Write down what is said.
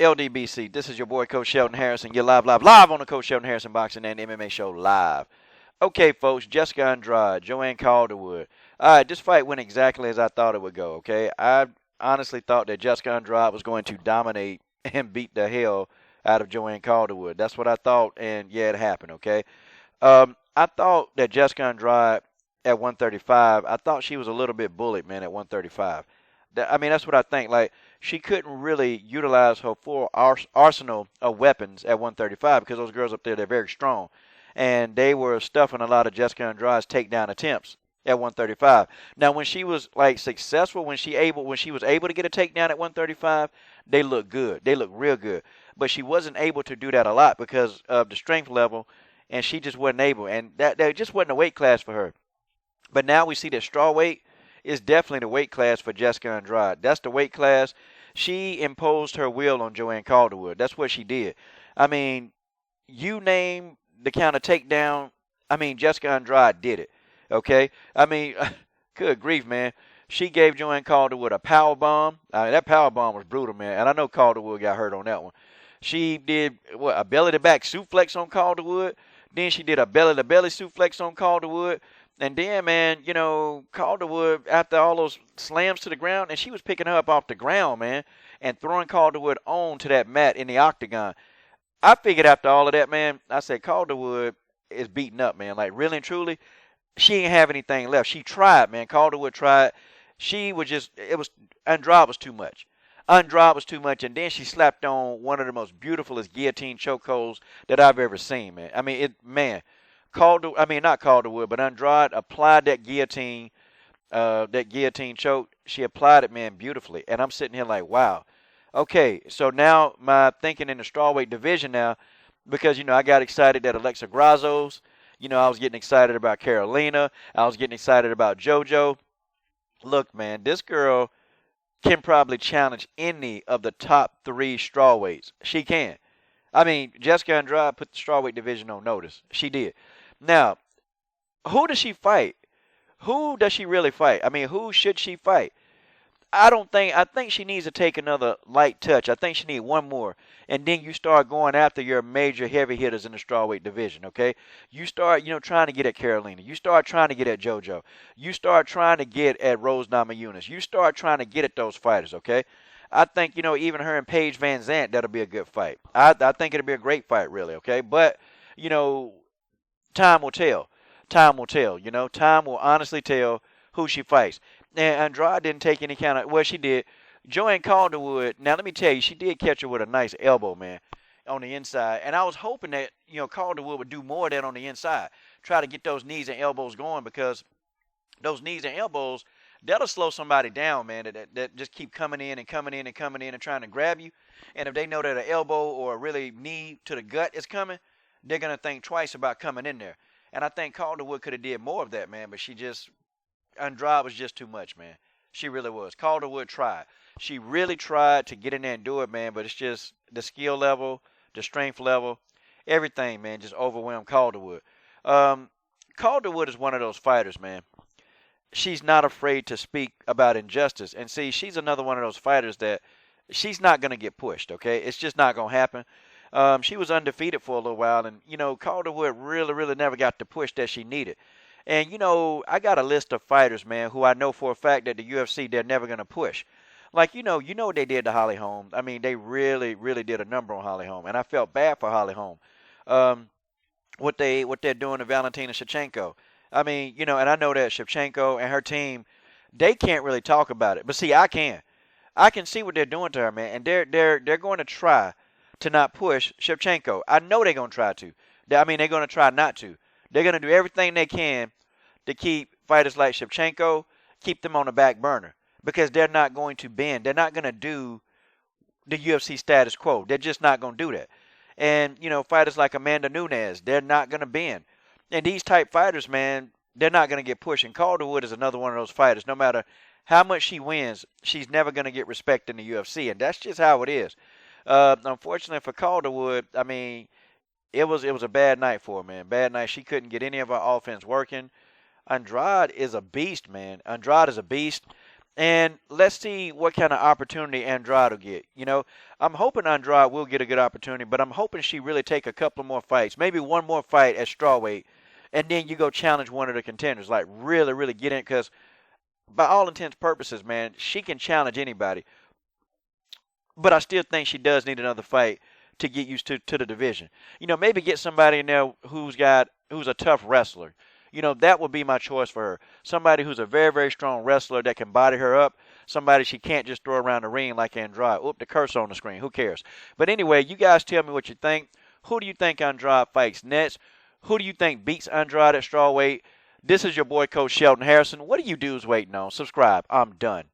LDBC, this is your boy Coach Sheldon Harrison. You're live on the Coach Sheldon Harrison Boxing and MMA Show live. Okay, folks, Jessica Andrade, Joanne Calderwood. All right, this fight went exactly as I thought it would go, okay? I honestly thought that Jessica Andrade was going to dominate and beat the hell out of Joanne Calderwood. That's what I thought, and yeah, it happened, okay? I thought that Jessica Andrade at 135, I thought she was a little bit bullied, man, at 135. I mean, that's what I think. Like, she couldn't really utilize her full arsenal of weapons at 135 because those girls up there, they're very strong. And they were stuffing a lot of Jessica Andrade's takedown attempts at 135. Now, when she was, like, successful, when she was able to get a takedown at 135, they looked good. They looked real good. But she wasn't able to do that a lot because of the strength level, and she just wasn't able. And that just wasn't a weight class for her. But now we see that strawweight is definitely the weight class for Jessica Andrade. That's the weight class. She imposed her will on Joanne Calderwood. That's what she did. I mean, you name the kind of takedown, I mean, Jessica Andrade did it. Okay? I mean, good grief, man. She gave Joanne Calderwood a power bomb. I mean, that power bomb was brutal, man. And I know Calderwood got hurt on that one. She did, a belly-to-back suplex on Calderwood. Then she did a belly-to-belly suplex on Calderwood. And then, man, you know, Calderwood, after all those slams to the ground, and she was picking her up off the ground, man, and throwing Calderwood onto that mat in the octagon. I figured after all of that, man, I said, Calderwood is beaten up, man. Like, really and truly, she ain't have anything left. She tried, man. Calderwood tried. She was just, Andrade was too much. Andrade was too much, and then she slapped on one of the most beautifulest guillotine chokeholds that I've ever seen, man. I mean, not Calderwood, but Andrade applied that guillotine choke. She applied it, man, beautifully. And I'm sitting here like, wow. Okay, so now my thinking in the strawweight division now, because, you know, I got excited that Alexa Grazos, you know, I was getting excited about Carolina. I was getting excited about JoJo. Look, man, this girl can probably challenge any of the top 3 strawweights. She can. I mean, Jessica Andrade put the strawweight division on notice. She did. Now, who does she fight? Who does she really fight? I mean, who should she fight? I think she needs to take another light touch. I think she needs one more. And then you start going after your major heavy hitters in the strawweight division, okay? You start, you know, trying to get at Carolina. You start trying to get at JoJo. You start trying to get at Rose Namajunas. You start trying to get at those fighters, okay? I think, you know, even her and Paige Van Zandt, that'll be a good fight. I think it'll be a great fight, really, okay? But, you know, time will tell. Time will tell, you know. Time will honestly tell who she fights. And Andrade didn't take any kind of, well, she did. Joanne Calderwood, now let me tell you, she did catch her with a nice elbow, man, on the inside. And I was hoping that, you know, Calderwood would do more of that on the inside. Try to get those knees and elbows going, because those knees and elbows, that'll slow somebody down, man, that just keep coming in and coming in and coming in and trying to grab you. And if they know that an elbow or a really knee to the gut is coming, they're going to think twice about coming in there. And I think Calderwood could have did more of that, man, but Andrade was just too much, man. She really was. Calderwood tried. She really tried to get in there and do it, man, but it's just the skill level, the strength level, everything, man, just overwhelmed Calderwood. Calderwood is one of those fighters, man. She's not afraid to speak about injustice. And see, she's another one of those fighters that she's not going to get pushed, okay? It's just not going to happen. She was undefeated for a little while, and, you know, Calderwood really, really never got the push that she needed. And, you know, I got a list of fighters, man, who I know for a fact that the UFC, they're never going to push. Like, you know what they did to Holly Holm. I mean, they really, really did a number on Holly Holm. And I felt bad for Holly Holm. What they're doing to Valentina Shevchenko. I mean, you know, and I know that Shevchenko and her team, they can't really talk about it. But see, I can. I can see what they're doing to her, man. And they're going to try to not push Shevchenko. I know they're going to try to. They're going to try not to. They're going to do everything they can to keep fighters like Shevchenko, keep them on the back burner, because they're not going to bend. They're not going to do the UFC status quo. They're just not going to do that. And, you know, fighters like Amanda Nunes, they're not going to bend. And these type fighters, man, they're not going to get pushed. And Calderwood is another one of those fighters. No matter how much she wins, she's never going to get respect in the UFC. And that's just how it is. Unfortunately for Calderwood, I mean, it was a bad night for her, man. Bad night. She couldn't get any of her offense working. Andrade is a beast, man. Andrade is a beast. And let's see what kind of opportunity Andrade will get. You know, I'm hoping Andrade will get a good opportunity, but I'm hoping she really take a couple more fights, maybe one more fight at strawweight, and then you go challenge one of the contenders. Like really, really get in, because by all intents and purposes, man, she can challenge anybody. But I still think she does need another fight to get used to the division. You know, maybe get somebody in there who's a tough wrestler. You know, that would be my choice for her. Somebody who's a very, very strong wrestler that can body her up. Somebody she can't just throw around the ring like Andrade. Oop, the curse on the screen. Who cares? But anyway, you guys tell me what you think. Who do you think Andrade fights next? Who do you think beats Andrade at strawweight? This is your boy, Coach Sheldon Harrison. What are you dudes waiting on? Subscribe. I'm done.